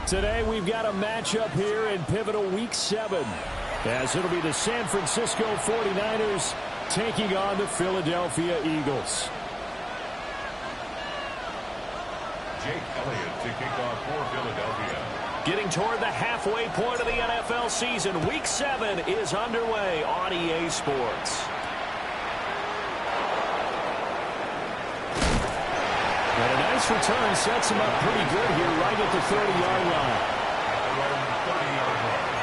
Today we've got a matchup here in pivotal Week 7, as it'll be the San Francisco 49ers taking on the Philadelphia Eagles. Jake Elliott to kick off for Philadelphia. Getting toward the halfway point of the NFL season, Week 7 is underway on EA Sports. And a nice return sets him up pretty good here right at the 30-yard line. At their own 30-yard line.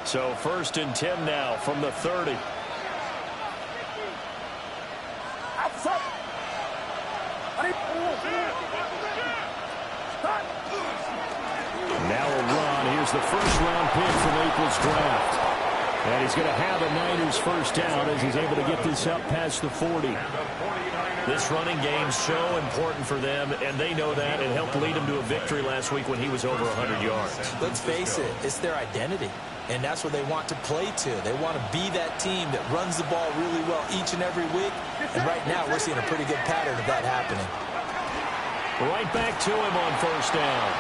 So 1st and 10 now from the 30. Now a run. Here's the first-round pick from April's draft. And he's going to have a Niners first down as he's able to get this up past the 40. This running game's so important for them, and they know that. It helped lead them to a victory last week when he was over 100 yards. Let's face it, it's their identity, and that's what they want to play to. They want to be that team that runs the ball really well each and every week, and right now we're seeing a pretty good pattern of that happening. Right back to him on first down.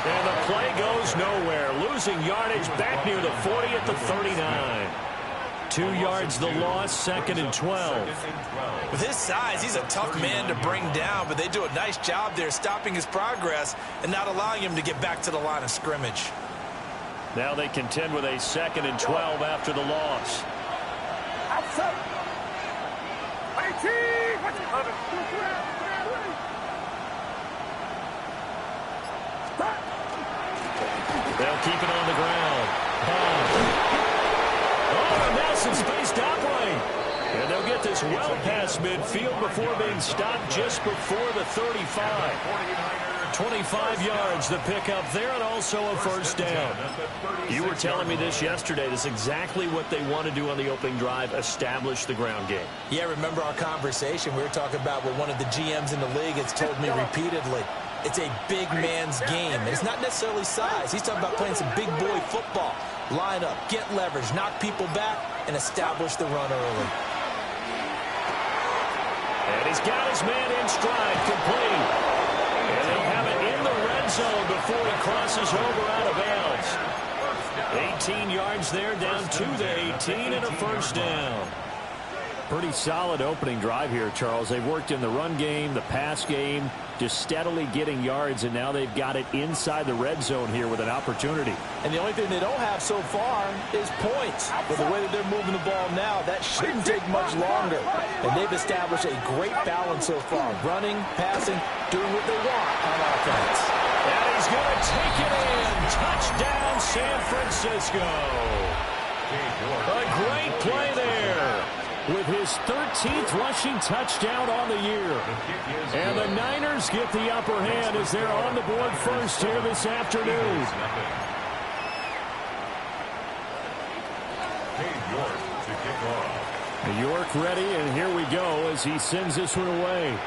And the play goes nowhere. Losing yardage back near the 40 at the 39. 2 yards the loss, 2nd and 12. With his size, he's a tough man to bring down, but they do a nice job there stopping his progress and not allowing him to get back to the line of scrimmage. Now they contend with a 2nd and 12 after the loss. They'll keep it on the ground. Oh, now some space top lane. And they'll get this well past midfield before being stopped just before the 35. 25 yards the pickup there, and also a first down. You were telling me this yesterday. This is exactly what they want to do on the opening drive, establish the ground game. Yeah, remember our conversation? We were talking about what one of the GMs in the league has told me repeatedly. It's a big man's game. It's not necessarily size. He's talking about playing some big boy football. Line up, get leverage, knock people back, and establish the run early. And he's got his man in stride, complete. And they'll have it in the red zone before he crosses over out of bounds. 18 yards there, down to the 18, and a first down. Pretty solid opening drive here, Charles. They've worked in the run game, the pass game, just steadily getting yards, and now they've got it inside the red zone here with an opportunity. And the only thing they don't have so far is points. With the way that they're moving the ball now, that shouldn't take much longer. And they've established a great balance so far. Running, passing, doing what they want on offense. And he's going to take it in. Touchdown, San Francisco. A great play there, with his 13th rushing touchdown on the year. And the Niners get the upper hand as they're on the board first here this afternoon. York ready, and here we go as he sends this one away.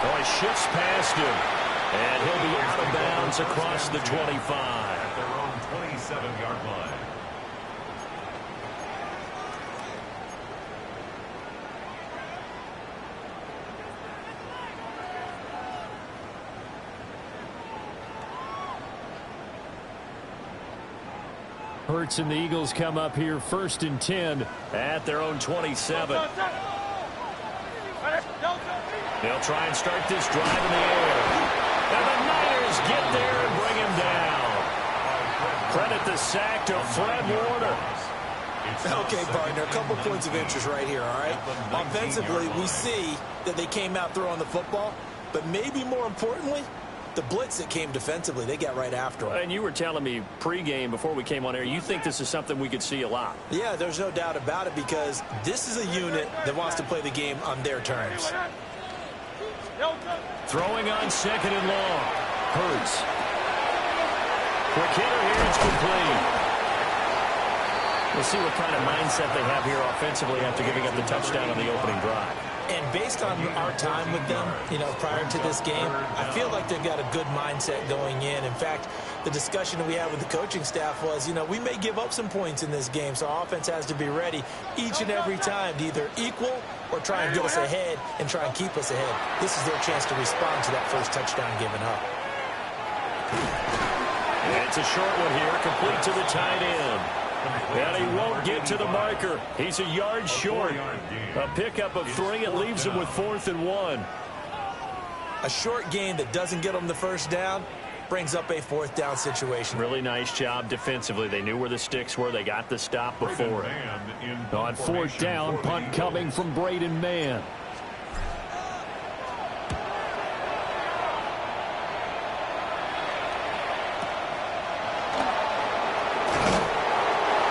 Oh, he shifts past him. And he'll be out of bounds across the 25. At their own 27-yard line. Hurts and the Eagles come up here 1st and 10 at their own 27. They'll try and start this drive in the air. And the Niners get there and bring him down. Credit the sack to Fred Warner. Okay, partner, a couple points of interest right here, all right? Offensively, we see that they came out throwing the football, but maybe more importantly, the blitz that came defensively, they got right after him. And you were telling me pregame before we came on air, you think this is something we could see a lot. Yeah, there's no doubt about it, because this is a unit that wants to play the game on their terms. Throwing on 2nd and long. Hurts. Quick hitter here, it's complete. We'll see what kind of mindset they have here offensively after giving up the touchdown on the opening drive. And based on our time with them, prior to this game, I feel like they've got a good mindset going in. In fact, the discussion that we had with the coaching staff was, you know, we may give up some points in this game, so our offense has to be ready each and every time to either equal or try and get us ahead and try and keep us ahead. This is their chance to respond to that first touchdown given up. And it's a short one here, complete to the tight end. And he won't get to the marker. He's a yard short. A pickup of 3. It leaves him with 4th and 1. A short gain that doesn't get them the first down brings up a 4th down situation. Really nice job defensively. They knew where the sticks were. They got the stop before it. On 4th down, punt coming from Braden Mann.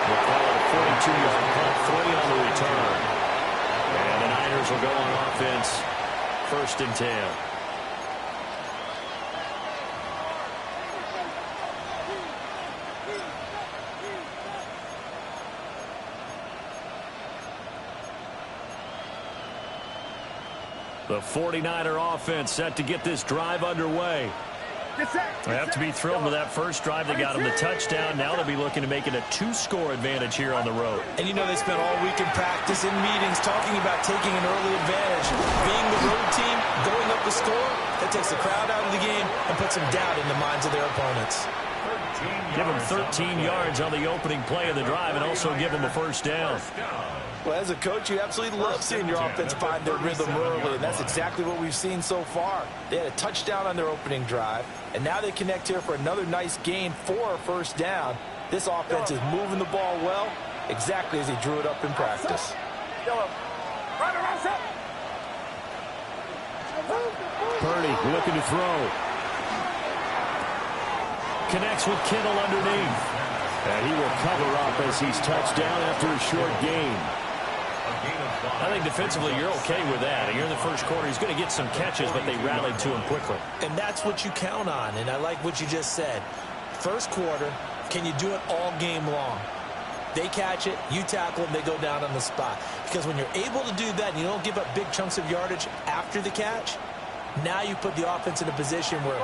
We'll call it a 42-yard punt, 3 on the return. And the Niners will go on offense, 1st and 10. The 49er offense set to get this drive underway. They have to be thrilled with that first drive. They got them the touchdown. Now they'll be looking to make it a 2-score advantage here on the road. And you know they spent all week in practice, in meetings, talking about taking an early advantage. Being the road team, going up the score, that takes the crowd out of the game and puts some doubt in the minds of their opponents. Give them 13 yards on the opening play of the drive and also give them a first down. Well, as a coach, you absolutely love seeing your offense find their rhythm early, and that's exactly what we've seen so far. They had a touchdown on their opening drive, and now they connect here for another nice gain for a first down. This offense is moving the ball well, exactly as he drew it up in practice. Purdy looking to throw. Connects with Kittle underneath. And he will cover up as he's touched down after a short gain. I think defensively you're okay with that. Here in the first quarter, he's going to get some catches, but they rallied to him quickly. And that's what you count on, and I like what you just said. First quarter, can you do it all game long? They catch it, you tackle them, they go down on the spot. Because when you're able to do that and you don't give up big chunks of yardage after the catch, now you put the offense in a position where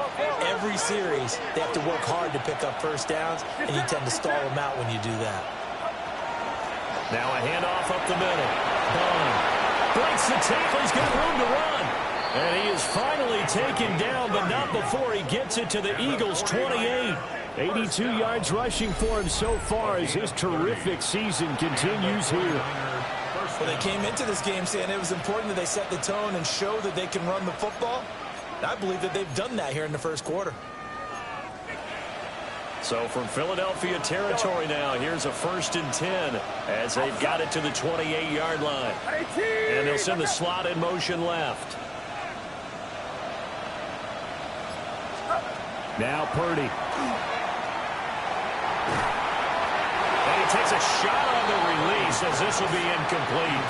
every series they have to work hard to pick up first downs, and you tend to stall them out when you do that. Now a handoff up the middle. Breaks the tackle. He's got room to run. And he is finally taken down, but not before he gets it to the Eagles' 28. 82 yards rushing for him so far as his terrific season continues here. Well, they came into this game saying it was important that they set the tone and show that they can run the football. And I believe that they've done that here in the first quarter. So from Philadelphia territory now, here's a 1st and 10 as they've got it to the 28-yard line. And they'll send the slot in motion left. Now Purdy. And he takes a shot on the release as this will be incomplete.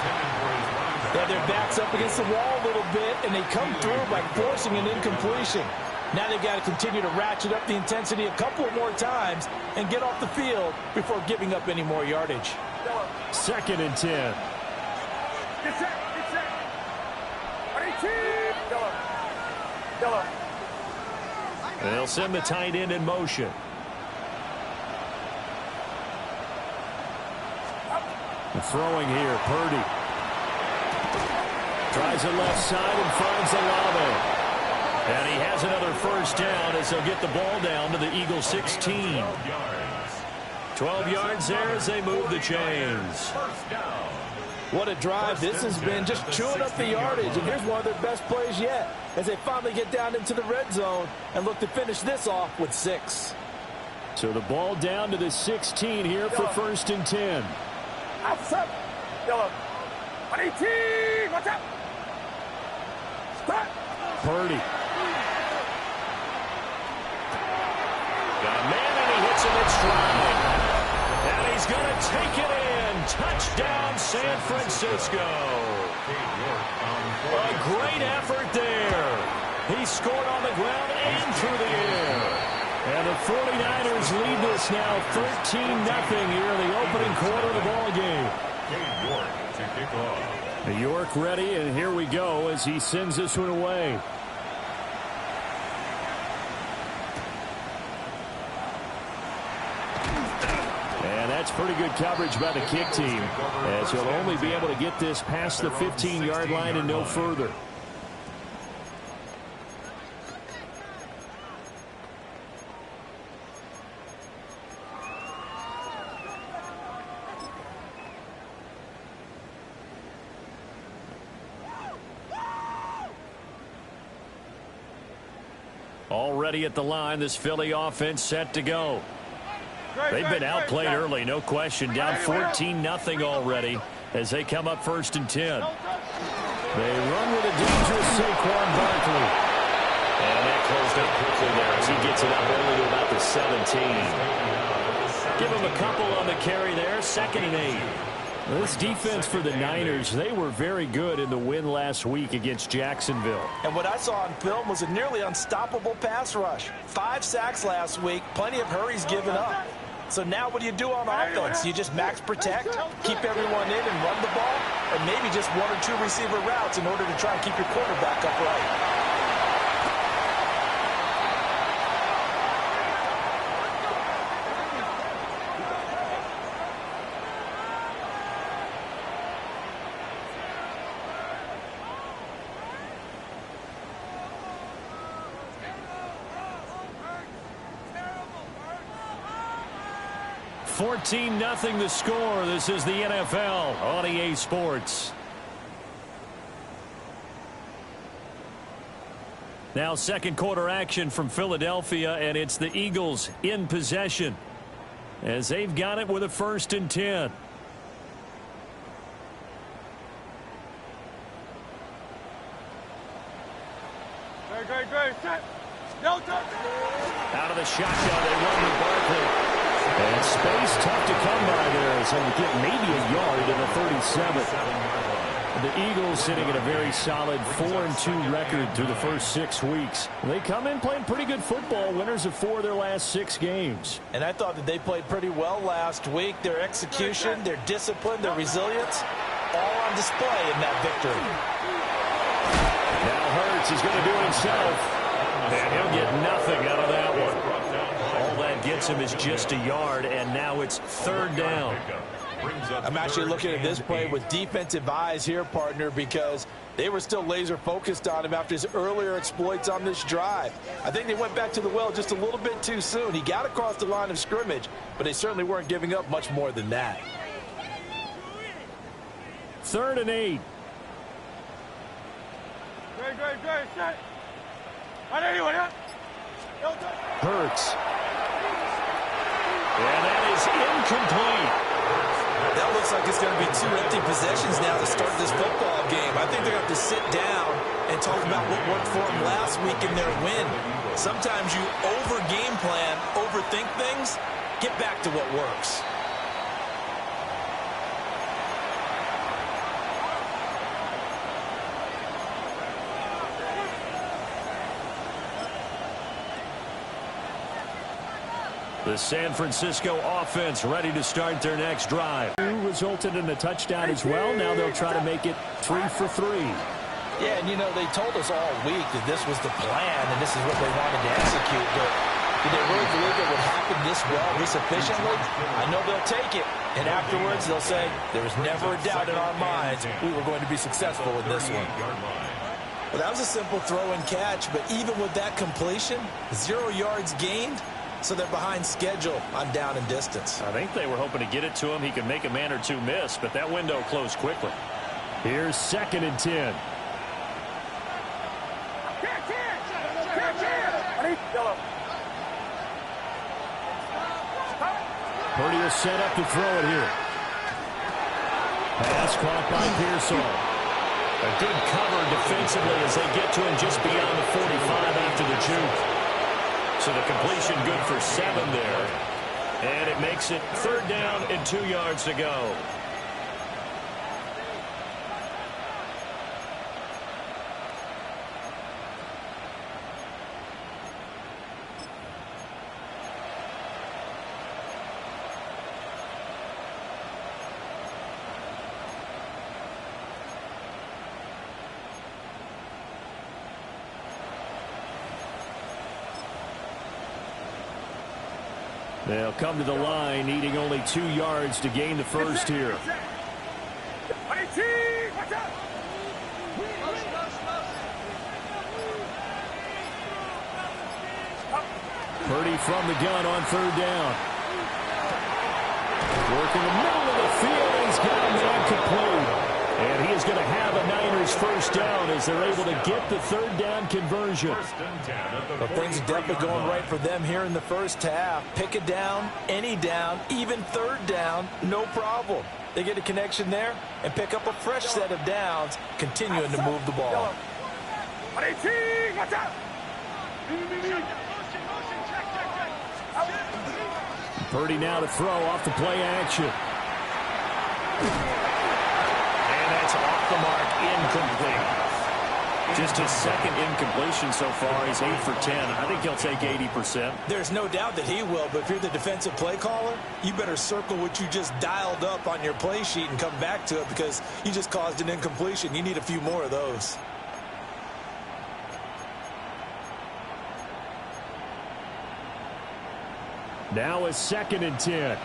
Yeah, their back's up against the wall a little bit, and they come through by forcing an incompletion. Now they've got to continue to ratchet up the intensity a couple more times and get off the field before giving up any more yardage. 2nd and 10. They'll send the tight end in motion. Throwing here, Purdy. Tries the left side and finds Olave. And he has another first down as they'll get the ball down to the Eagles' 16. 12 yards there as they move the chains. What a drive this has been, just chewing up the yardage. And here's one of their best plays yet as they finally get down into the red zone and look to finish this off with 6. So the ball down to the 16 here for 1st and 10. Outside. Yellow. 118. Watch out. Start. Purdy. Got a man and he hits him in stride. And he's going to take it in. Touchdown, San Francisco. A great effort there. He scored on the ground and through the air. And the 49ers lead this now 13-0 here in the opening quarter of the ball game. York to kick off. York ready, and here we go as he sends this one away. And that's pretty good coverage by the kick team, as he'll only be able to get this past the 15-yard line and no further. Already at the line, this Philly offense set to go. They've been outplayed early, no question. Down 14-0 already as they come up 1st and 10. They run with a dangerous Saquon Barkley. And that closed up quickly there as he gets it up only to about the 17. Give him a couple on the carry there. 2nd and 8. This defense for the Niners, they were very good in the win last week against Jacksonville. And what I saw on film was a nearly unstoppable pass rush. 5 sacks last week, plenty of hurries given up. So now what do you do on offense? You just max protect, keep everyone in and run the ball, or maybe just 1 or 2 receiver routes in order to try and keep your quarterback upright. 14-0 the score. This is the NFL on EA Sports. Now 2nd quarter action from Philadelphia, and it's the Eagles in possession as they've got it with a 1st and 10. Great. Set. No touch. Out of the shotgun, they run with Barkley. And space tough to come by there, so we get maybe a yard in the 37th. The Eagles sitting at a very solid 4-2 record through the first 6 weeks. They come in playing pretty good football, winners of 4 of their last 6 games. And I thought that they played pretty well last week. Their execution, their discipline, their resilience, all on display in that victory. Now Hurts is going to do it himself, and he'll get nothing out of that one. All that gets him is just a yard, and now it's 3rd down. I'm actually looking at this play with defensive eyes here, partner, because they were still laser focused on him after his earlier exploits on this drive. I think they went back to the well just a little bit too soon. He got across the line of scrimmage, but they certainly weren't giving up much more than that. 3rd and 8. Great. Set. Hurts. And that is incomplete. That looks like it's going to be 2 empty possessions now to start this football game. I think they're going to have to sit down and talk about what worked for them last week in their win. Sometimes you over-game plan, overthink things, get back to what works. The San Francisco offense ready to start their next drive. Resulted in a touchdown as well. Now they'll try to make it 3 for 3. Yeah, and you know, they told us all week that this was the plan and this is what they wanted to execute. But did they really believe it would happen this well, this efficiently? I know they'll take it. And afterwards, they'll say, there was never a doubt in our minds we were going to be successful with this one. Well, that was a simple throw and catch, but even with that completion, 0 yards gained. So they're behind schedule on down and distance. I think they were hoping to get it to him. He could make a man or 2 miss, but that window closed quickly. Here's 2nd and 10. Purdy will set up to throw it here. Pass caught by Pearsall. A good cover defensively as they get to him just beyond the 45 after the juke. So the completion good for 7 there. And it makes it 3rd down and 2 yards to go. They'll come to the line, needing only 2 yards to gain the first here. Purdy from the gun on 3rd down. Working the middle of the field. He's got a man complete. And he is going to have a Niners first down as they're able to get the 3rd down conversion. Well, things are definitely going right for them here in the first half. Pick a down, any down, even 3rd down, no problem. They get a connection there and pick up a fresh set of downs, continuing to move the ball. Purdy now to throw off the play action. And that's off the mark, incomplete. Just his 2nd incompletion so far. He's 8 for 10. I think he'll take 80%. There's no doubt that he will, but if you're the defensive play caller, you better circle what you just dialed up on your play sheet and come back to it because you just caused an incompletion. You need a few more of those. Now a 2nd and 10.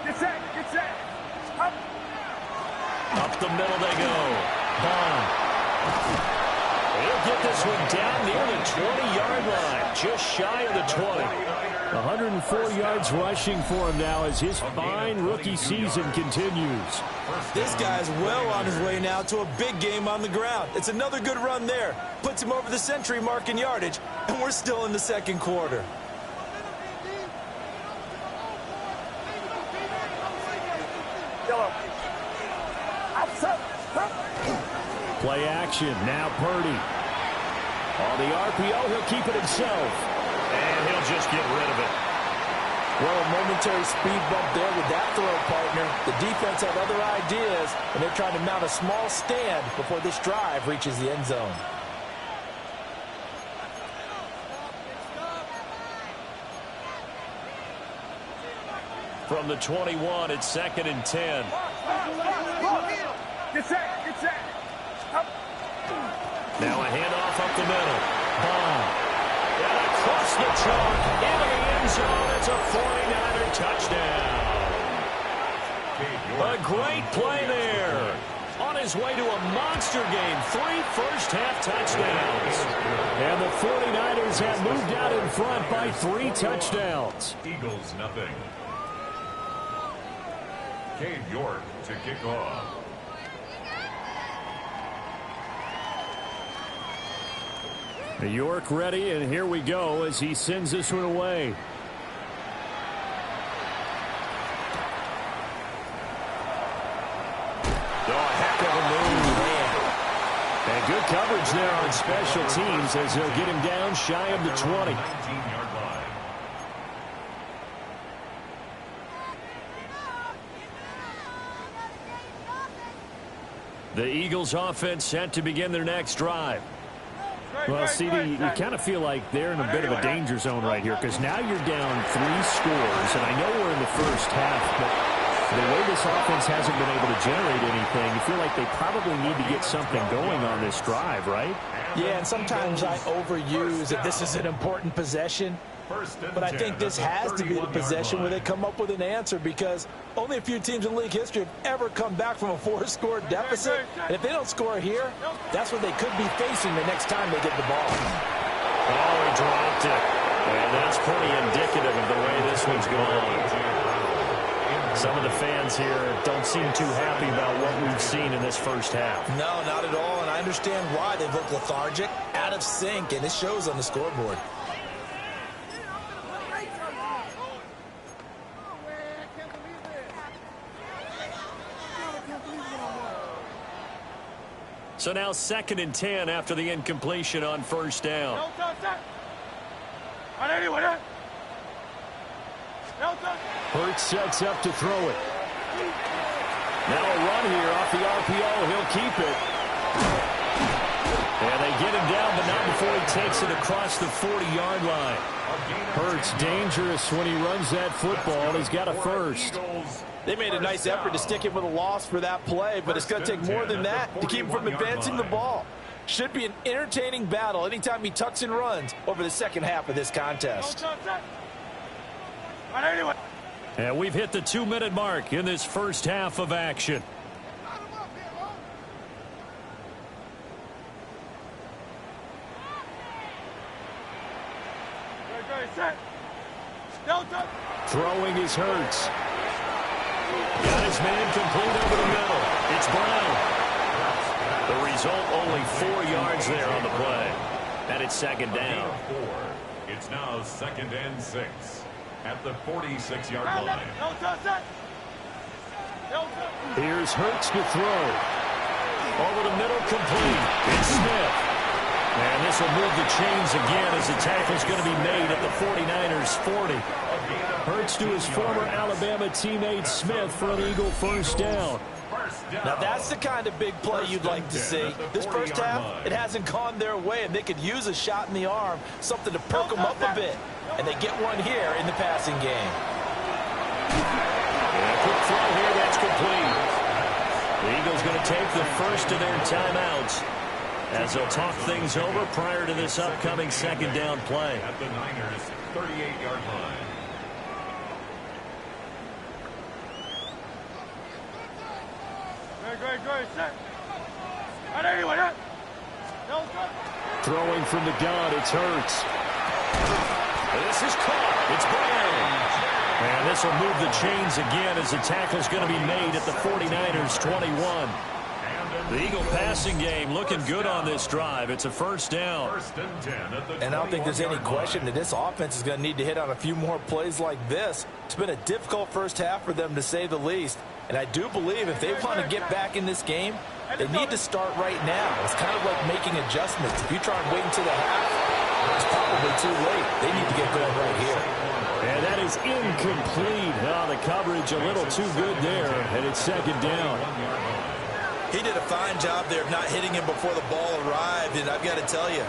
Get set. Up the middle they go. Bond. He'll get this one down near the 20-yard line. Just shy of the 20. 104 yards rushing for him now as his fine rookie season continues. This guy's well on his way now to a big game on the ground. It's another good run there. Puts him over the century mark in yardage, and we're still in the 2nd quarter. Play action. Now Purdy. On the RPO, he'll keep it himself. And he'll just get rid of it. Well, a momentary speed bump there with that throw, partner. The defense had other ideas, and they're trying to mount a small stand before this drive reaches the end zone. From the 21, it's 2nd and 10. Get set. Now a handoff up the middle. Bond. And across the chalk into the end zone. It's a 49er touchdown. A great play there. On his way to a monster game. 3 first-half touchdowns. And the 49ers have moved out in front by 3 touchdowns. Eagles nothing. Cade York to kick off. York ready, and here we go as he sends this one away. And good coverage there on special teams as they'll get him down shy of the 20. 19-yard line. The Eagles offense set to begin their next drive. Well, CD, you kind of feel like they're in a bit of a danger zone right here because now you're down 3 scores, and I know we're in the first half, but the way this offense hasn't been able to generate anything, you feel like they probably need to get something going on this drive, right? Yeah, and sometimes I overuse that this is an important possession, but I think this has to be the possession where they come up with an answer because only a few teams in league history have ever come back from a 4-score deficit. And if they don't score here, that's what they could be facing the next time they get the ball. Oh, he dropped it. And that's pretty indicative of the way this one's going. Some of the fans here don't seem too happy about what we've seen in this first half. No, not at all, and I understand why they've looked lethargic, out of sync, and it shows on the scoreboard. So now 2nd and 10 after the incompletion on first down. Hurts sets up to throw it. Now a run here off the RPO. He'll keep it. And they get him down, but not before he takes it across the 40-yard line. Hurts dangerous when he runs that football. He's got a first. They made a nice effort to stick him with a loss for that play, but it's going to take more than that to keep him from advancing the ball. Should be an entertaining battle anytime he tucks and runs over the second half of this contest. And we've hit the 2-minute mark in this first half of action. Throwing is Hurts. Got his man complete over the middle. It's Brown. The result, only 4 yards there on the play. And it's second down. It's now 2nd and 6 at the 46-yard line. Here's Hurts to throw. Over the middle, complete. It's Smith. And this will move the chains again as the tackle's going to be made at the 49ers 40. Hurts to his former Alabama teammate Smith for an Eagle first down. Now that's the kind of big play you'd like to see. This first half, it hasn't gone their way, and they could use a shot in the arm, something to perk them up a bit. And they get one here in the passing game. And a quick throw here, that's complete. The Eagles going to take the first of their timeouts as they'll talk things over prior to this upcoming second down play. At the Niners' 38-yard line. Throwing from the gun, it's Hurts. This is caught. It's Brown. And this will move the chains again as the tackle's going to be made at the 49ers 21. The Eagle passing game looking good on this drive. It's a first down. And I don't think there's any question that this offense is going to need to hit on a few more plays like this. It's been a difficult first half for them, to say the least. And I do believe if they want to get back in this game, they need to start right now. It's kind of like making adjustments. If you try and wait until the half, it's probably too late. They need to get going right here. And that is incomplete. Oh, the coverage a little too good there, and it's second down. He did a fine job there of not hitting him before the ball arrived, and I've got to tell you,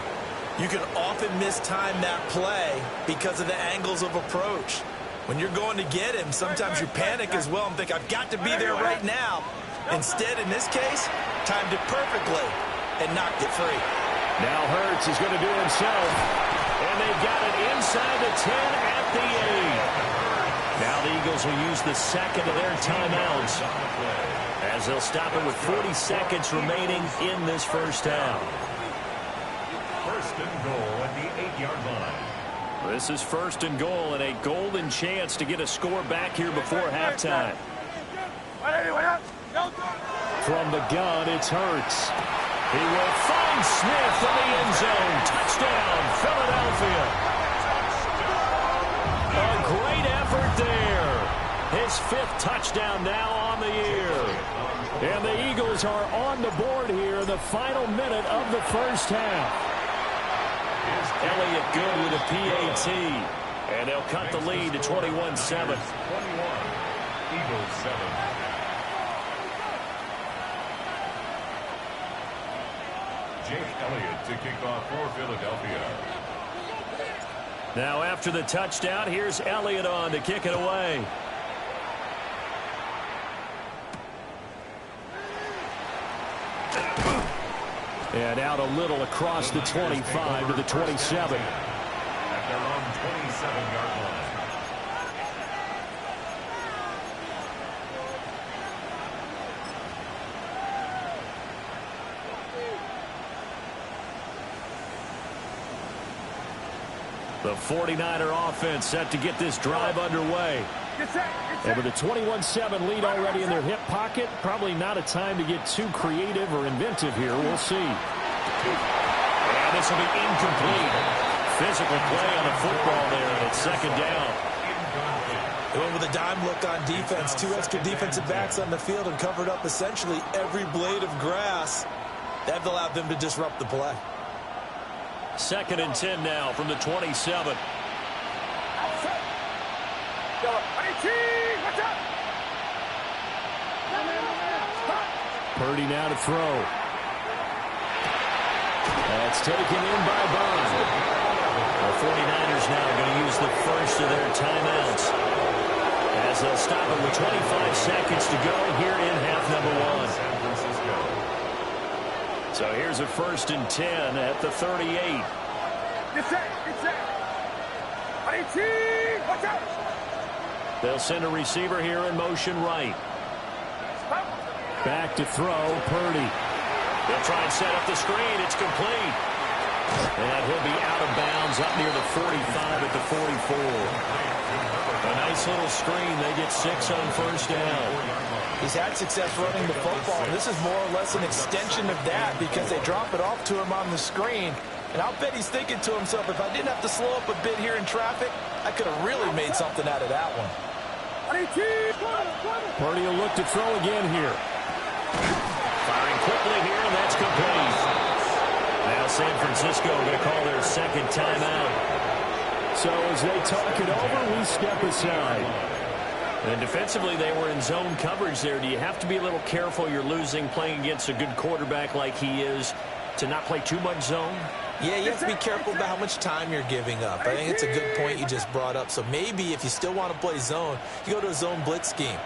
you can often mistime that play because of the angles of approach. When you're going to get him, sometimes you panic as well and think, I've got to be there right now. Instead, in this case, timed it perfectly and knocked it free. Now Hurts is going to do it himself. And they've got it inside the 10 at the 8. Now the Eagles will use the second of their timeouts as they'll stop it with 40 seconds remaining in this first half. First and goal at the 8-yard line. This is first and goal and a golden chance to get a score back here before halftime. From the gun, it's Hurts. He will find Smith in the end zone. Touchdown, Philadelphia. A great effort there. His 5th touchdown now on the year. And the Eagles are on the board here in the final minute of the first half. Elliott good with a PAT. And they'll cut the lead to 21-7. Eagles 7. Jake Elliott to kick off for Philadelphia. Now after the touchdown, here's Elliott on to kick it away. And out a little across the 25 to the 27. At their own 27-yard line. The 49er offense set to get this drive underway. And with a 21-7 lead already in their hip pocket, probably not a time to get too creative or inventive here. We'll see. And this will be incomplete. Physical play on the football there, and it's second down. They went with a dime look on defense. 2 extra defensive backs on the field and covered up essentially every blade of grass. That allowed them to disrupt the play. Second and 10 now from the 27. Purdy now to throw. That's taken in by Bond. The 49ers now going to use the first of their timeouts as they'll stop it with 25 seconds to go here in half number 1. So here's a 1st and 10 at the 38. Get set. Get set. 18. Watch out. They'll send a receiver here in motion right. Back to throw, Purdy. They'll try and set up the screen. It's complete. And he'll be out of bounds up near the 45 at the 44. A nice little screen. They get 6 on 1st down. He's had success running the football. This is more or less an extension of that because they drop it off to him on the screen. And I'll bet he's thinking to himself, if I didn't have to slow up a bit here in traffic, I could have really made something out of that one. Purdy will look to throw again here. Firing quickly here, and that's complete. Now San Francisco going to call their 2nd timeout. So as they talk it over, we step aside. And defensively, they were in zone coverage there. Do you have to be a little careful? You're losing, playing against a good quarterback like he is, to not play too much zone? Yeah, you have to be careful about how much time you're giving up. I think it's a good point you just brought up. So maybe if you still want to play zone, you go to a zone blitz scheme.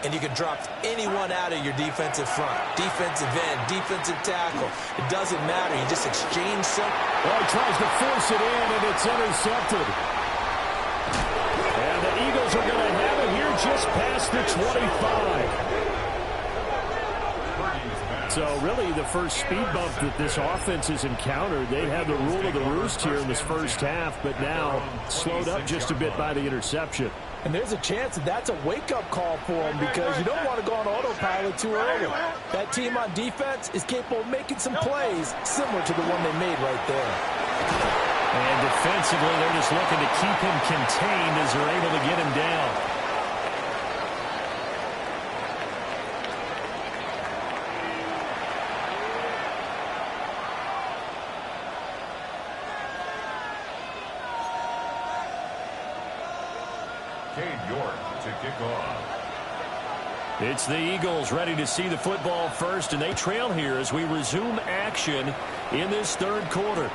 And you can drop anyone out of your defensive front. Defensive end, defensive tackle. It doesn't matter. You just exchange some. Well, he tries to force it in, and it's intercepted. And the Eagles are going to have it here just past the 25. So really the first speed bump that this offense has encountered, they had the rule of the roost here in this first half, but now slowed up just a bit by the interception. And there's a chance that that's a wake-up call for them because you don't want to go on autopilot too early. That team on defense is capable of making some plays similar to the one they made right there. And defensively, they're just looking to keep him contained as they're able to get him down. It's the Eagles ready to see the football first, and they trail here as we resume action in this 3rd quarter.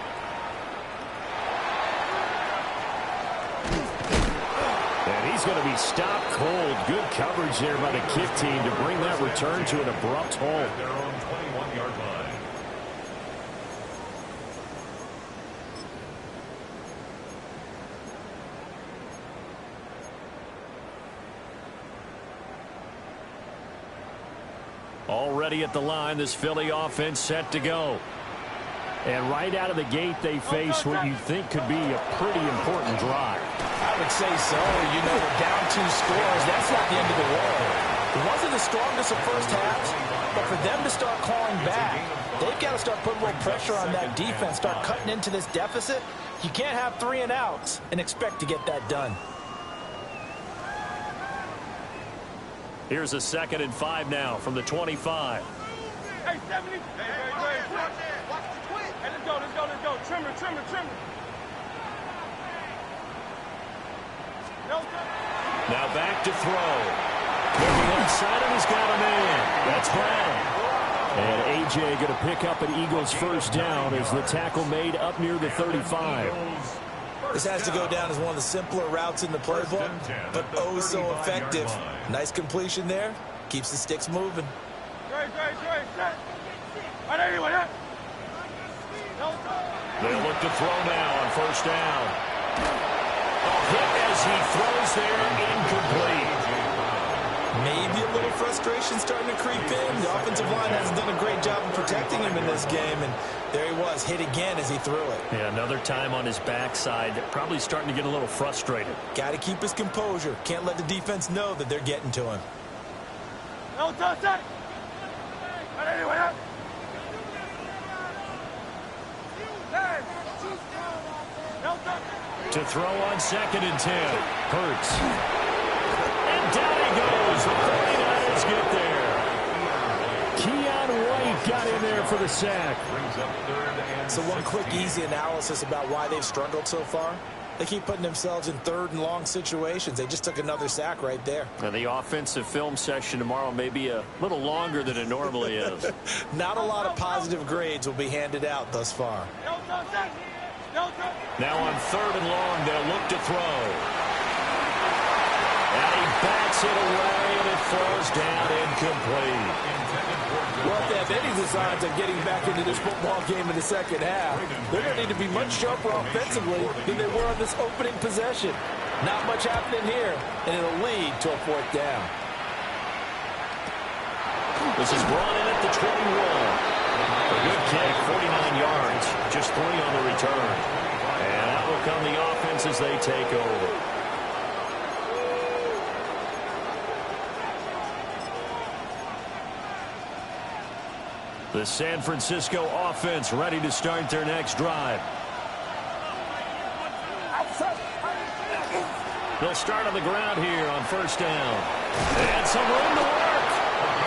And he's going to be stopped cold. Good coverage there by the kick team to bring that return to an abrupt halt. Their own 21-yard line. Already at the line, this Philly offense set to go. And right out of the gate, they face what you think could be a pretty important drive. I would say so. You know, we're down 2 scores. That's not the end of the world. It wasn't the strongest of first halves, but for them to start clawing back, they've got to start putting a little pressure on that defense, start cutting into this deficit. You can't have 3 and outs and expect to get that done. Here's a 2nd and 5 now from the 25. Hey, 70. Hey, let's go. Trimmer. Now back to throw. Looking inside, and he's got a man. That's Brown. And A.J. going to pick up an Eagles 1st down as the tackle made up near the 35. This has to go down as one of the simpler routes in the playbook, but oh so effective. Nice completion there. Keeps the sticks moving. They'll look to throw now on 1st down. A hit as he throws there, incomplete. Maybe a little frustration starting to creep in. The offensive line hasn't done a great job of protecting him in this game, and there he was, hit again as he threw it. Yeah, another time on his backside, probably starting to get a little frustrated. Got to keep his composure. Can't let the defense know that they're getting to him. To throw on 2nd and 10. Hurts. And down he goes. The 49ers get there. Keon White got in there for the sack. So one quick, easy analysis about why they've struggled so far. They keep putting themselves in 3rd and long situations. They just took another sack right there. And the offensive film session tomorrow may be a little longer than it normally is. Not a lot of positive grades will be handed out thus far. Now on 3rd and long, they'll look to throw. And he bats it away, and it falls down incomplete. Well, if they have any designs of getting back into this football game in the second half, they're going to need to be much sharper offensively than they were on this opening possession. Not much happening here, and it'll lead to a fourth down. This is brought in at the 21. A good kick, 49 yards, just 3 on the return. And out will come the offense as they take over. The San Francisco offense ready to start their next drive. They'll start on the ground here on first down. And some room to work.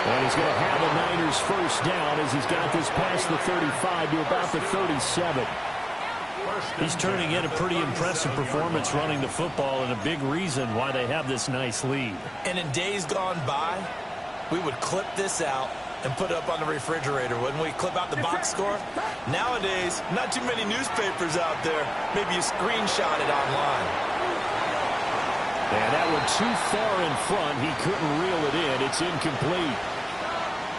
And he's going to have the Niners first down as he's got this past the 35 to about the 37. He's turning in a pretty impressive performance running the football, and a big reason why they have this nice lead. And in days gone by, we would clip this out and put it up on the refrigerator, wouldn't we? Clip out the box score. Nowadays, not too many newspapers out there. Maybe you screenshot it online. And that one too far in front. He couldn't reel it in. It's incomplete.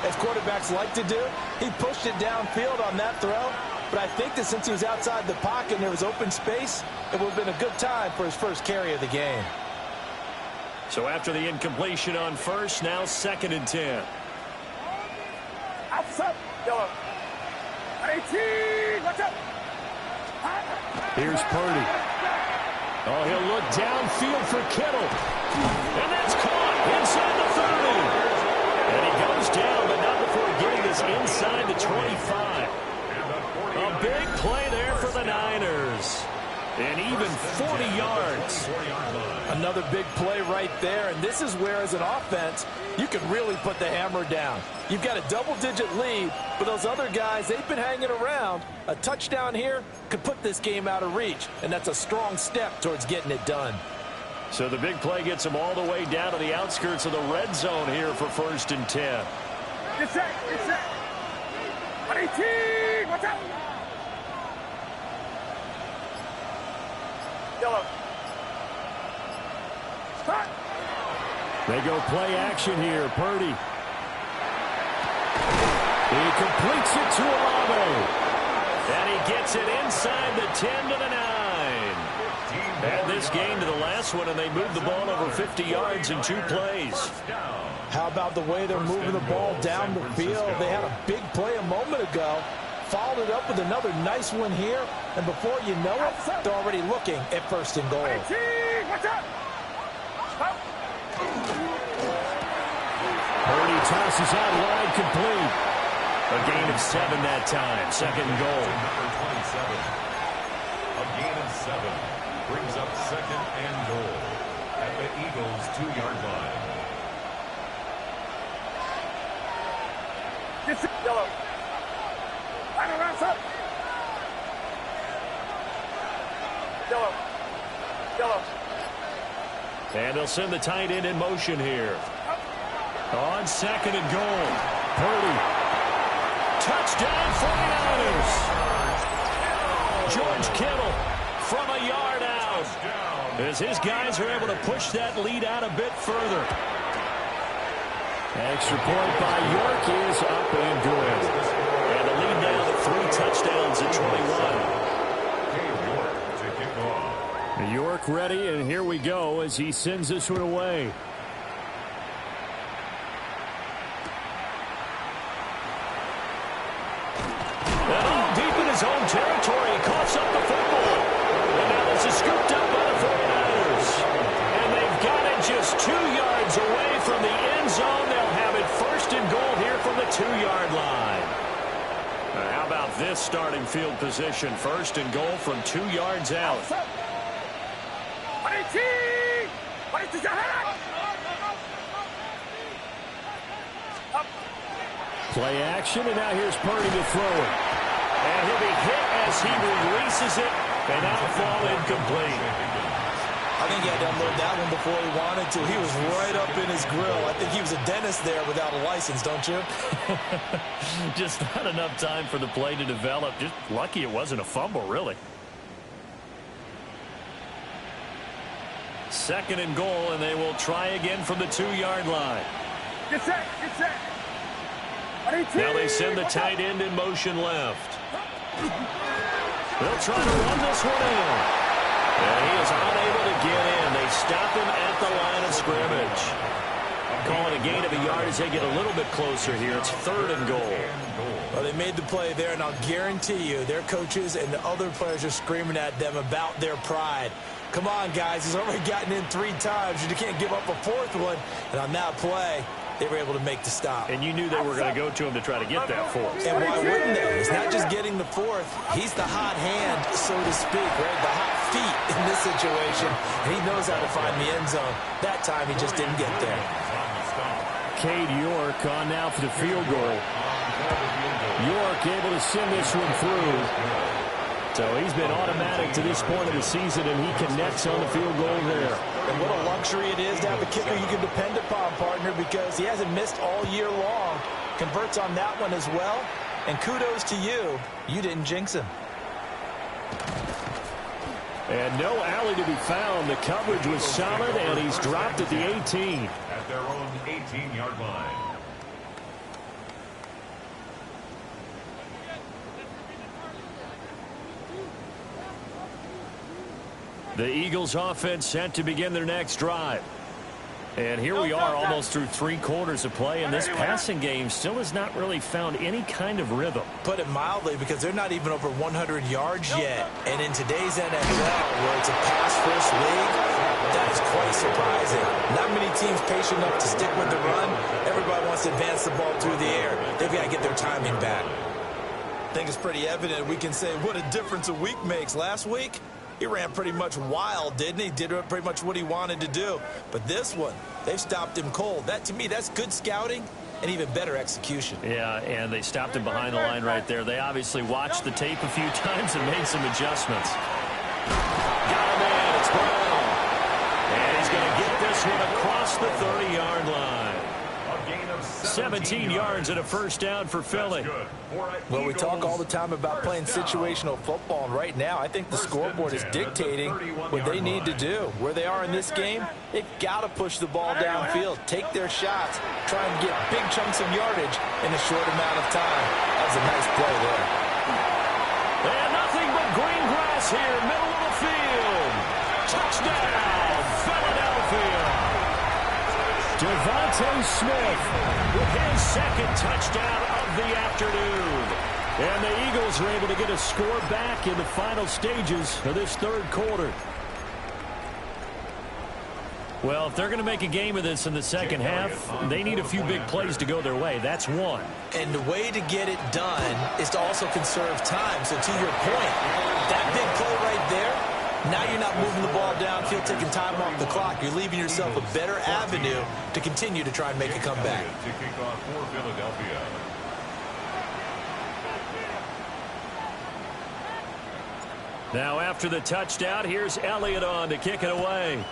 As quarterbacks like to do, he pushed it downfield on that throw. But I think that since he was outside the pocket and there was open space, it would have been a good time for his first carry of the game. So after the incompletion on first, now 2nd and 10. Outside, yellow. 18, watch out. Here's Purdy. Oh, he'll look downfield for Kittle. And that's caught inside the 30. And he goes down, but not before getting this inside the 25. A big play there for the Niners. And even 40 yards. Another big play right there, and this is where, as an offense, you can really put the hammer down. You've got a double-digit lead, but those other guys, they've been hanging around. A touchdown here could put this game out of reach, and that's a strong step towards getting it done. So the big play gets them all the way down to the outskirts of the red zone here for 1st and 10. Get set, get set. 18, watch out. Yellow. Start. They go play action here. Purdy. He completes it to Olave. And he gets it inside the 10 to the 9. And this game to the last one, and they moved the ball over 50 yards in 2 plays. How about the way they're moving the ball down the field? They had a big play a moment ago. Followed it up with another nice one here. And before you know it, they're already looking at 1st and goal. 18, watch out. Stop. Purdy tosses out wide, complete. A gain of 7 that time. 2nd and goal. Number 27. A gain of 7 brings up 2nd and goal at the Eagles' 2-yard line. Get set, yellow. Line around, up. Yellow. Yellow. And they'll send the tight end in motion here. On 2nd and goal. Purdy. Touchdown 49ers. George Kittle from a yard out. As his guys are able to push that lead out a bit further. Extra point by York is up and good. And the lead now to 3 touchdowns at 21. York ready, and here we go as he sends this one away. And all deep in his own territory, he coughs up the football. And now this is scooped up by the 49ers. And they've got it just 2 yards away from the end zone. They'll have it 1st and goal here from the 2-yard line. How about this starting field position? 1st and goal from 2 yards out. 18! What is that? Play action, and now here's Purdy to throw it. And he'll be hit as he releases it, and that'll fall incomplete. I think he had to unload that one before he wanted to. He was right up in his grill. I think he was a dentist there without a license, don't you? Just not enough time for the play to develop. Just lucky it wasn't a fumble, really. 2nd and goal, and they will try again from the 2-yard line. Get set, get set. Now they send the tight end in motion left. They'll try to run this one in. And he is unable to get in. They stop him at the line of scrimmage. Calling a gain of a yard as they get a little bit closer here. It's 3rd and goal. Well, they made the play there, and I'll guarantee you their coaches and the other players are screaming at them about their pride. Come on, guys. He's already gotten in 3 times. You can't give up a 4th one. And on that play, they were able to make the stop. And you knew they were going to go to him to try to get that 4th. And why wouldn't they? It's not just getting the 4th. He's the hot hand, so to speak, right? The hot feet in this situation. And he knows how to find the end zone. That time, he just didn't get there. Cade York on now for the field goal. York able to send this one through. So he's been automatic to this point of the season, and he connects on the field goal there. And what a luxury it is to have a kicker you can depend upon, partner, because he hasn't missed all year long. Converts on that one as well. And kudos to you. You didn't jinx him. And no alley to be found. The coverage was solid, and he's dropped at the 18. At their own 18-yard line. The Eagles offense set to begin their next drive. And here we are almost through 3 quarters of play, and this passing game still has not really found any kind of rhythm. Put it mildly, because they're not even over 100 yards yet. And in today's NFL, where it's a pass-first league, that is quite surprising. Not many teams patient enough to stick with the run. Everybody wants to advance the ball through the air. They've got to get their timing back. I think it's pretty evident we can say what a difference a week makes. Last week, he ran pretty much wild, didn't he? Did pretty much what he wanted to do. But this one, they've stopped him cold. That, to me, that's good scouting and even better execution. Yeah, and they stopped him behind the line right there. They obviously watched the tape a few times and made some adjustments. Got him in. It's Brown. And he's going to get this one across the 30-yard line. 17 yards and a 1st down for Philly. Well, we talk all the time about playing situational football, and right now I think the scoreboard is dictating what they need to do. Where they are in this game, they've got to push the ball downfield, take their shots, try and get big chunks of yardage in a short amount of time. That was a nice play there. And nothing but green grass here, middle of the field. Touchdown, Philadelphia. Devontae Smith with his 2nd touchdown of the afternoon. And the Eagles are able to get a score back in the final stages of this 3rd quarter. Well, if they're going to make a game of this in the 2nd half, they need a few big plays to go their way. That's one. And the way to get it done is to also conserve time. So to your point, that big play right there, now you're not moving the ball downfield, taking time off the clock. You're leaving yourself a better avenue to continue to try and make a comeback. To kick off for Philadelphia. Now after the touchdown, here's Elliott on to kick it away.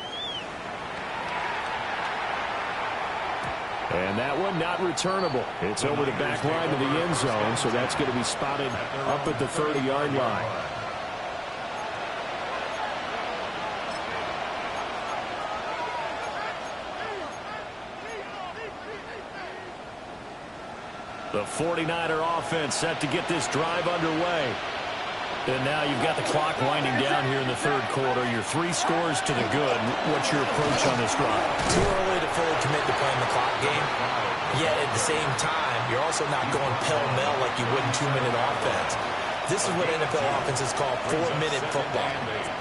And that one not returnable. It's over the back line of the end zone, so that's going to be spotted up at the 30-yard line. The 49er offense set to get this drive underway. And now you've got the clock winding down here in the 3rd quarter. Your 3 scores to the good. What's your approach on this drive? Too early to fully commit to playing the clock game. Yet at the same time, you're also not going pell-mell like you would in 2-minute offense. This is what NFL offenses call 4-minute football.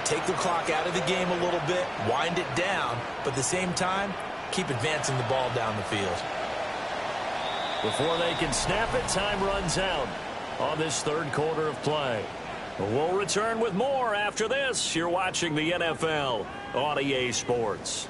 Take the clock out of the game a little bit, wind it down, but at the same time, keep advancing the ball down the field. Before they can snap it, time runs out on this 3rd quarter of play. We'll return with more after this. You're watching the NFL on EA Sports.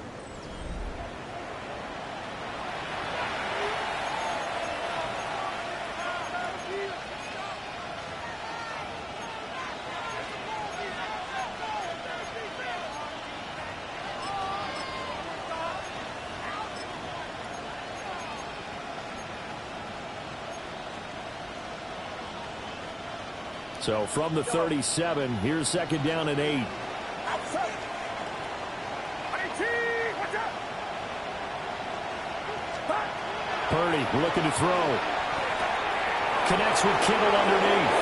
So from the 37, here's 2nd down and 8. Outside. 22. Purdy looking to throw. Connects with Kittle underneath.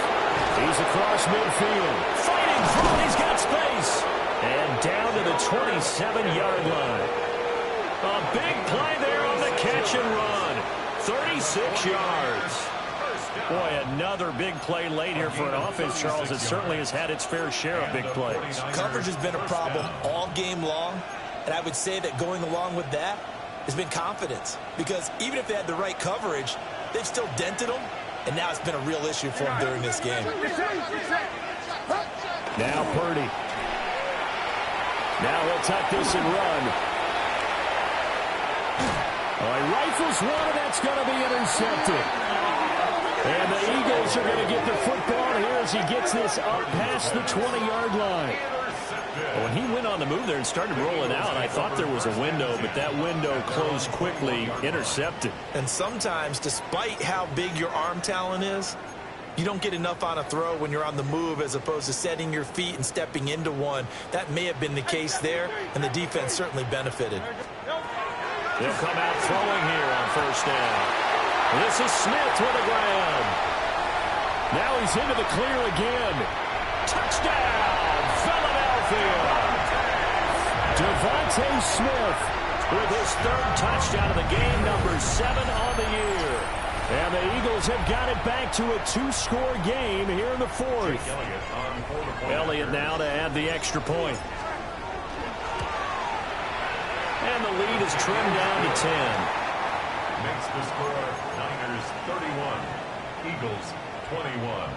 He's across midfield. Fighting through. He's got space. And down to the 27-yard line. A big play there on the catch and run. 36 yards. Boy, another big play late here for an offense, Charles, that certainly has had its fair share of big plays. Coverage has been a problem all game long, and I would say that going along with that has been confidence. Because even if they had the right coverage, they've still dented them, and now it's been a real issue for them during this game. Now Purdy. Now he'll tuck this and run. Oh, he rifles one, and that's going to be intercepted. And the Eagles are going to get the football here as he gets this up past the 20-yard line. When he went on the move there and started rolling out, I thought there was a window, but that window closed quickly, intercepted. And sometimes, despite how big your arm talent is, you don't get enough on a throw when you're on the move as opposed to setting your feet and stepping into one. That may have been the case there, and the defense certainly benefited. They'll come out throwing here on first down. This is Smith with a grab. Now he's into the clear again. Touchdown, Philadelphia. Devontae Smith with his third touchdown of the game, number 7 on the year. And the Eagles have got it back to a 2-score game here in the fourth. Elliott now to add the extra point. And the lead is trimmed down to 10. Makes the score Niners 31, Eagles 21.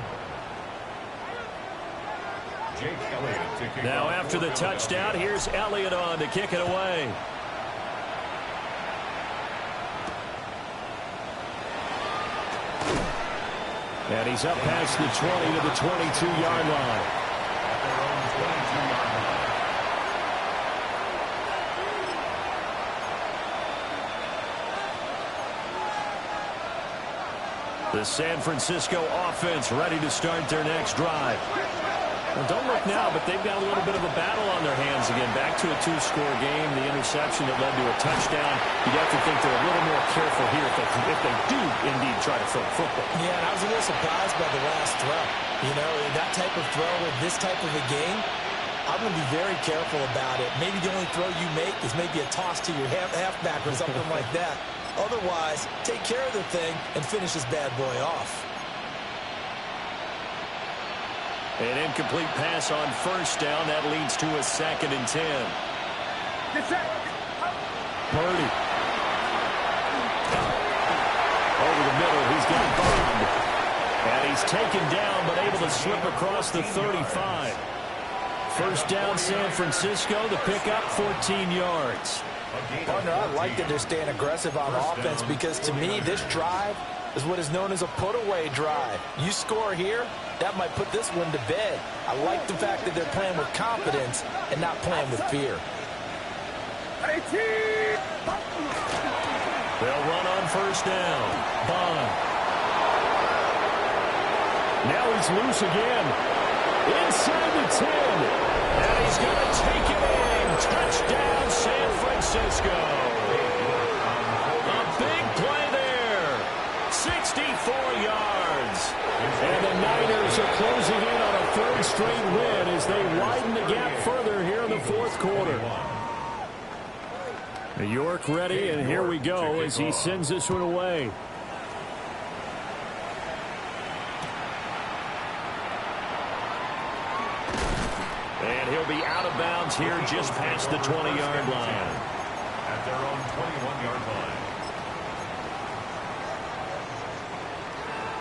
Jake Elliott to kick now off after the touchdown, here's Elliott on to kick it away. And he's up past the 20 to the 22-yard line. At their own 22-yard line. The San Francisco offense ready to start their next drive. Well, don't look now, but they've got a little bit of a battle on their hands again. Back to a 2-score game. The interception that led to a touchdown. You'd have to think they're a little more careful here if they do indeed try to throw the football. Yeah, and I was a little surprised by the last throw. You know, that type of throw with this type of a game, I'm going to be very careful about it. Maybe the only throw you make is maybe a toss to your halfback or something like that. Otherwise, take care of the thing and finish this bad boy off. An incomplete pass on first down. That leads to a 2nd and 10. Purdy. Over the middle, he's got bombed. And he's taken down, but able to slip across the 35. First down, San Francisco. The pickup, 14 yards. Partner, I like that they're staying aggressive on offense because, to me, this drive is what is known as a put-away drive. You score here, that might put this one to bed. I like the fact that they're playing with confidence and not playing with fear. They'll run on first down. Bond. Now he's loose again. Inside the 10. And he's going to take it in. Touchdown, San Francisco. A big play there. 64 yards. And the Niners are closing in on a 3rd straight win as they widen the gap further here in the 4th quarter. New York ready, and here we go as he sends this one away. And he'll be out of bounds here just past the 20-yard line. At their own 21-yard line.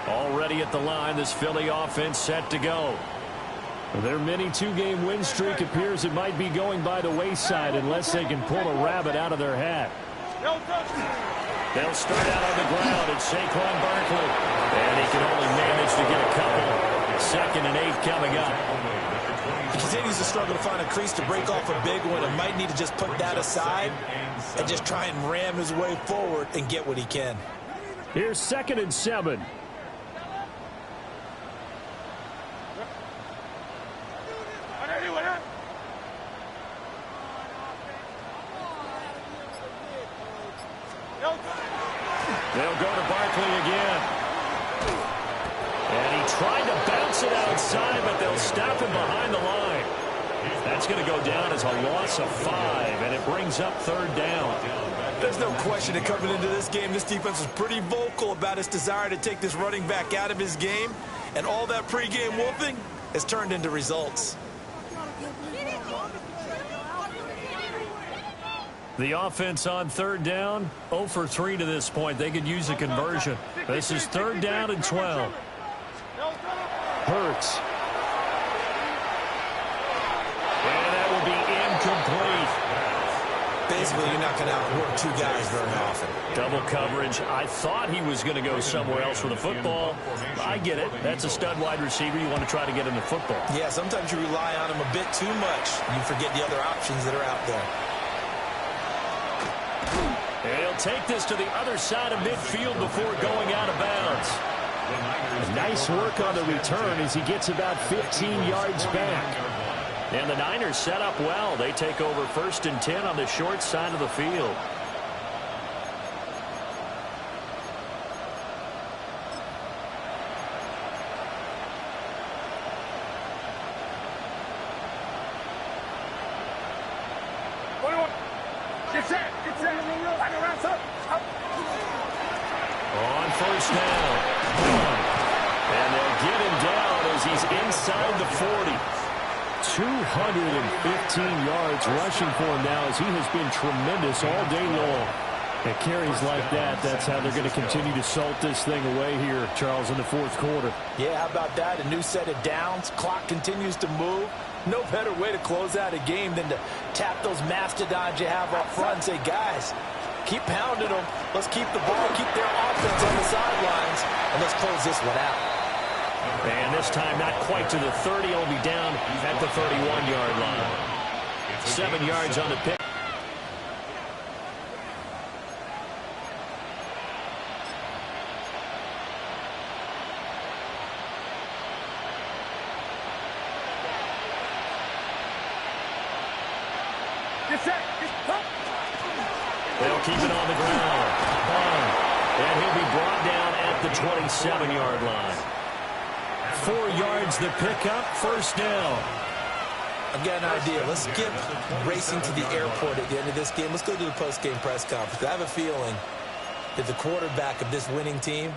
Already at the line, this Philly offense set to go. Their mini 2-game win streak appears it might be going by the wayside unless they can pull a rabbit out of their hat. They'll start out on the ground. It's Saquon Barkley. And he can only manage to get a couple. 2nd and 8 coming up. He continues to struggle to find a crease to break off a big one and might need to just put that aside and just try and ram his way forward and get what he can. Here's 2nd and 7. They'll go to Barkley again. And he tried to bounce it outside, but they'll stop him behind the line. That's going to go down as a loss of 5, and it brings up 3rd down. There's no question that coming into this game, this defense was pretty vocal about its desire to take this running back out of his game, and all that pregame whooping has turned into results. The offense on 3rd down, 0 for 3 to this point. They could use a conversion. This is 3rd down and 12. Hurts. And that will be incomplete. Basically, you're not going to outwork 2 guys very often. Double coverage. I thought he was going to go somewhere else with the football. I get it. That's a stud wide receiver. You want to try to get him the football. Yeah, sometimes you rely on him a bit too much. You forget the other options that are out there. And he'll take this to the other side of midfield before going out of bounds. Nice work on the return as he gets about 15 yards back. And the Niners set up well. They take over 1st and 10 on the short side of the field. Get set. On 1st down. And they'll get him down as he's inside the 40. 215 yards rushing for him now as he has been tremendous all day long. At carries like that, that's how they're going to continue to salt this thing away here, Charles, in the 4th quarter. Yeah, how about that? A new set of downs. Clock continues to move. No better way to close out a game than to tap those mastodons you have up front and say, guys, keep pounding them. Let's keep the ball, keep their offense on the sidelines, and let's close this one out. And this time not quite to the 30. He'll be down at the 31-yard line. 7 yards on the pick. Get set. They'll keep it on the ground. And he'll be brought down at the 27-yard line. 4 yards the pickup, 1st down. I've got an idea. Let's skip racing to the airport at the end of this game. Let's go to the post-game press conference. I have a feeling that the quarterback of this winning team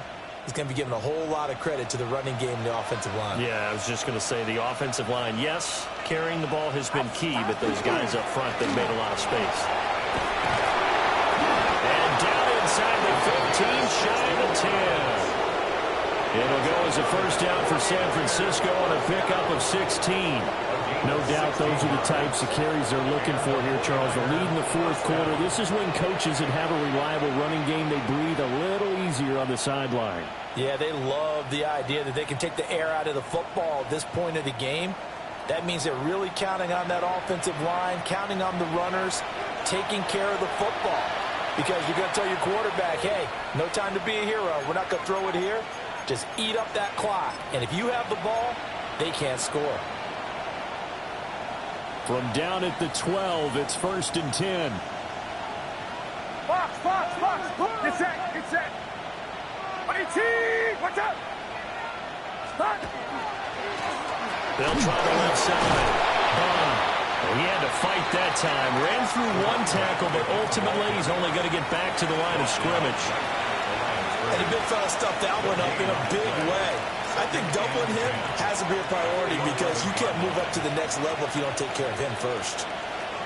is going to be giving a whole lot of credit to the running game and the offensive line. Yeah, I was just going to say the offensive line, yes, carrying the ball has been key, but those guys up front, they've made a lot of space. And down inside the 15, shy of the 10. It'll go as a 1st down for San Francisco on a pickup of 16. No doubt those are the types of carries they're looking for here, Charles. The lead in the 4th quarter. This is when coaches that have a reliable running game, they breathe a little easier on the sideline. Yeah, they love the idea that they can take the air out of the football at this point of the game. That means they're really counting on that offensive line, counting on the runners, taking care of the football. Because you're going to tell your quarterback, hey, no time to be a hero. We're not going to throw it here. Just eat up that clock. And if you have the ball, they can't score. From down at the 12, it's 1st and 10. Box. Get set. 18. Watch out. Stop. They'll try the left side. He had to fight that time. Ran through 1 tackle, but ultimately he's only going to get back to the line of scrimmage. And the big fella stuffed that one up in a big way. I think doubling him has to be a priority because you can't move up to the next level if you don't take care of him first.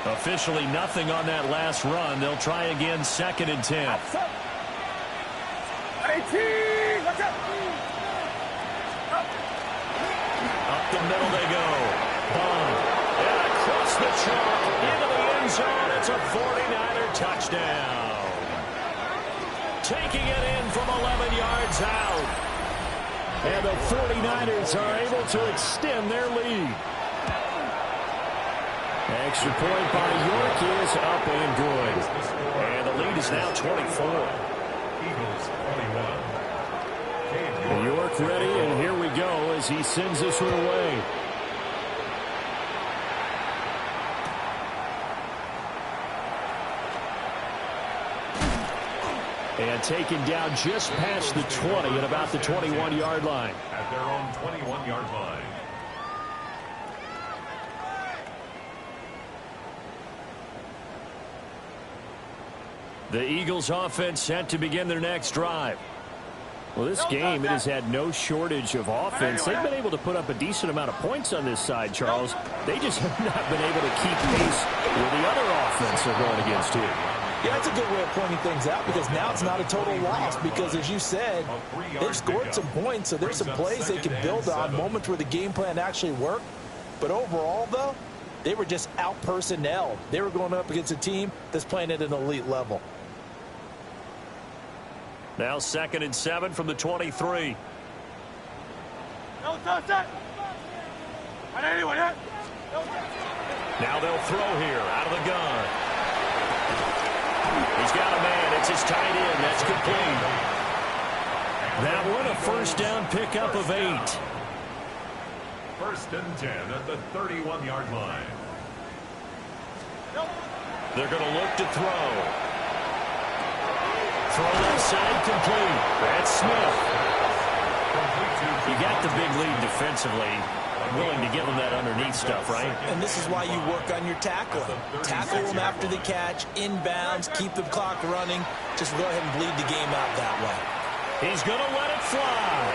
Officially nothing on that last run. They'll try again, 2nd and 10. 18. Watch out. Up the middle they go. And across the chalk into the end zone. It's a 49er touchdown. Taking it in from 11 yards out. And the 49ers are able to extend their lead. Extra point by York is up and good. And the lead is now 24. Eagles 21. York ready, and here we go as he sends this one away. And taken down just past the 20 at about the 21-yard line. At their own 21-yard line. The Eagles offense set to begin their next drive. Well, this game, it has had no shortage of offense. They've been able to put up a decent amount of points on this side, Charles. They just have not been able to keep pace with the other offense they're going against here. Yeah, that's a good way of pointing things out because now it's not a total loss because, as you said, they've scored some points, so there's some plays they can build on, moments where the game plan actually worked. But overall, though, they were just out-personnelled. They were going up against a team that's playing at an elite level. Now 2nd and 7 from the 23. Now they'll throw here out of the gun. He's got a man. It's his tight end. That's complete. That one a first down pickup of 8. 1st and 10 at the 31-yard line. They're going to look to throw. Throw left side complete. That's Smith. You got the big lead defensively. Willing to give them that underneath stuff, right? And this is why you work on your tackling. Tackle them after the catch, inbounds, keep the clock running. Just go ahead and bleed the game out that way. He's going to let it fly.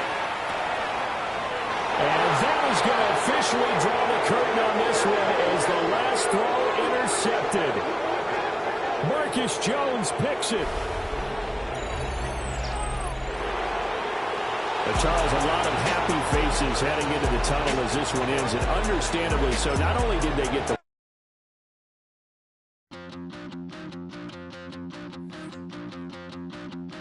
And that is going to officially draw the curtain on this one as the last throw intercepted. Marcus Jones picks it. Charles, a lot of happy faces heading into the tunnel as this one ends, and understandably so. Not only did they get the